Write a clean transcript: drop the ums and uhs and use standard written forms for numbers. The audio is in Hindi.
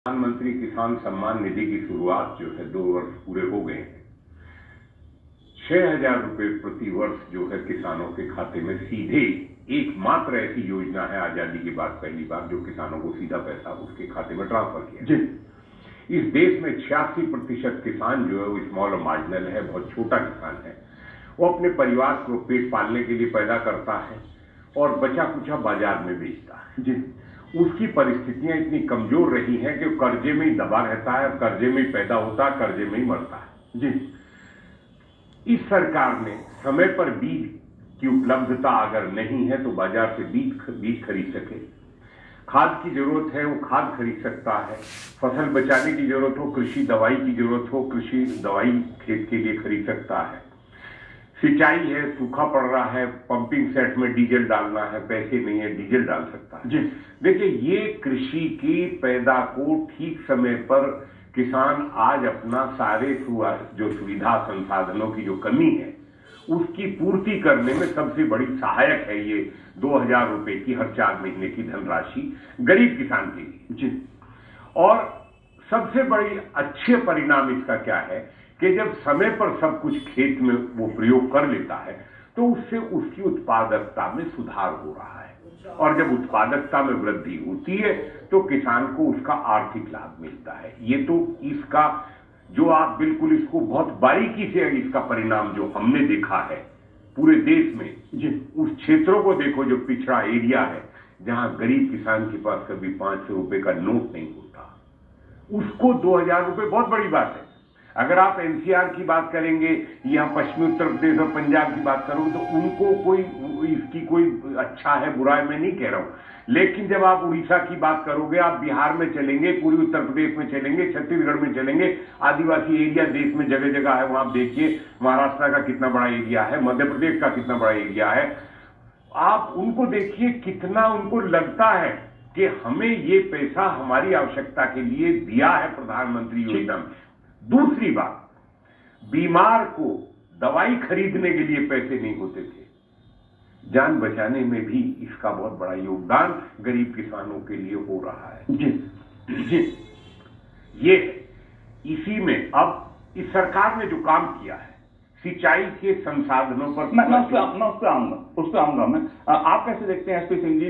प्रधानमंत्री किसान सम्मान निधि की शुरुआत जो है 2 वर्ष पूरे हो गए हैं। 6,000 रुपए प्रति वर्ष जो है किसानों के खाते में सीधे, एकमात्र ऐसी योजना है आजादी के बाद पहली बार जो किसानों को सीधा पैसा उसके खाते में ट्रांसफर किया। इस देश में 86% किसान जो है वो स्मॉल और मार्जिनल है, बहुत छोटा किसान है। वो अपने परिवार को पेट पालने के लिए पैदा करता है और बचा कुचा बाजार में बेचता है। उसकी परिस्थितियां इतनी कमजोर रही हैं कि कर्जे में ही दबा रहता है, कर्जे में ही पैदा होता है, कर्जे में ही मरता है। इस सरकार ने समय पर बीज की उपलब्धता अगर नहीं है तो बाजार से बीज खरीद सके, खाद की जरूरत है वो खाद खरीद सकता है, फसल बचाने की जरूरत हो, कृषि दवाई की जरूरत हो, कृषि दवाई खेत के लिए खरीद सकता है, सिंचाई है, सूखा पड़ रहा है, पंपिंग सेट में डीजल डालना है, पैसे नहीं है, डीजल डाल सकता है। देखिए, ये कृषि की पैदा को ठीक समय पर किसान आज अपना सारे जो सुविधा संसाधनों की जो कमी है उसकी पूर्ति करने में सबसे बड़ी सहायक है ये 2,000 रुपए की हर 4 महीने की धनराशि गरीब किसान के लिए। और सबसे बड़ी अच्छे परिणाम इसका क्या है कि जब समय पर सब कुछ खेत में वो प्रयोग कर लेता है तो उससे उसकी उत्पादकता में सुधार हो रहा है, और जब उत्पादकता में वृद्धि होती है तो किसान को उसका आर्थिक लाभ मिलता है। ये तो इसका जो आप बिल्कुल इसको बहुत बारीकी से इसका परिणाम जो हमने देखा है पूरे देश में, उस क्षेत्रों को देखो जो पिछड़ा एरिया है जहां गरीब किसान के पास कभी 500 रुपए का नोट नहीं होता, उसको 2,000 रुपए बहुत बड़ी बात है। अगर आप एनसीआर की बात करेंगे या पश्चिमी उत्तर प्रदेश और पंजाब की बात करोगे तो उनको कोई इसकी कोई अच्छा है बुरा है मैं नहीं कह रहा हूं, लेकिन जब आप उड़ीसा की बात करोगे, आप बिहार में चलेंगे, पूर्वी उत्तर प्रदेश में चलेंगे, छत्तीसगढ़ में चलेंगे, आदिवासी एरिया देश में जगह जगह है, वहां आप देखिए महाराष्ट्र का कितना बड़ा एरिया है, मध्य प्रदेश का कितना बड़ा एरिया है, आप उनको देखिए कितना उनको लगता है कि हमें ये पैसा हमारी आवश्यकता के लिए दिया है प्रधानमंत्री योजना में। दूसरी बात, बीमार को दवाई खरीदने के लिए पैसे नहीं होते थे, जान बचाने में भी इसका बहुत बड़ा योगदान गरीब किसानों के लिए हो रहा है। ये इसी में अब इस सरकार ने जो काम किया है सिंचाई के संसाधनों पर, मैं उस पर आऊंगा। आप कैसे देखते हैं एसपी सिंह जी?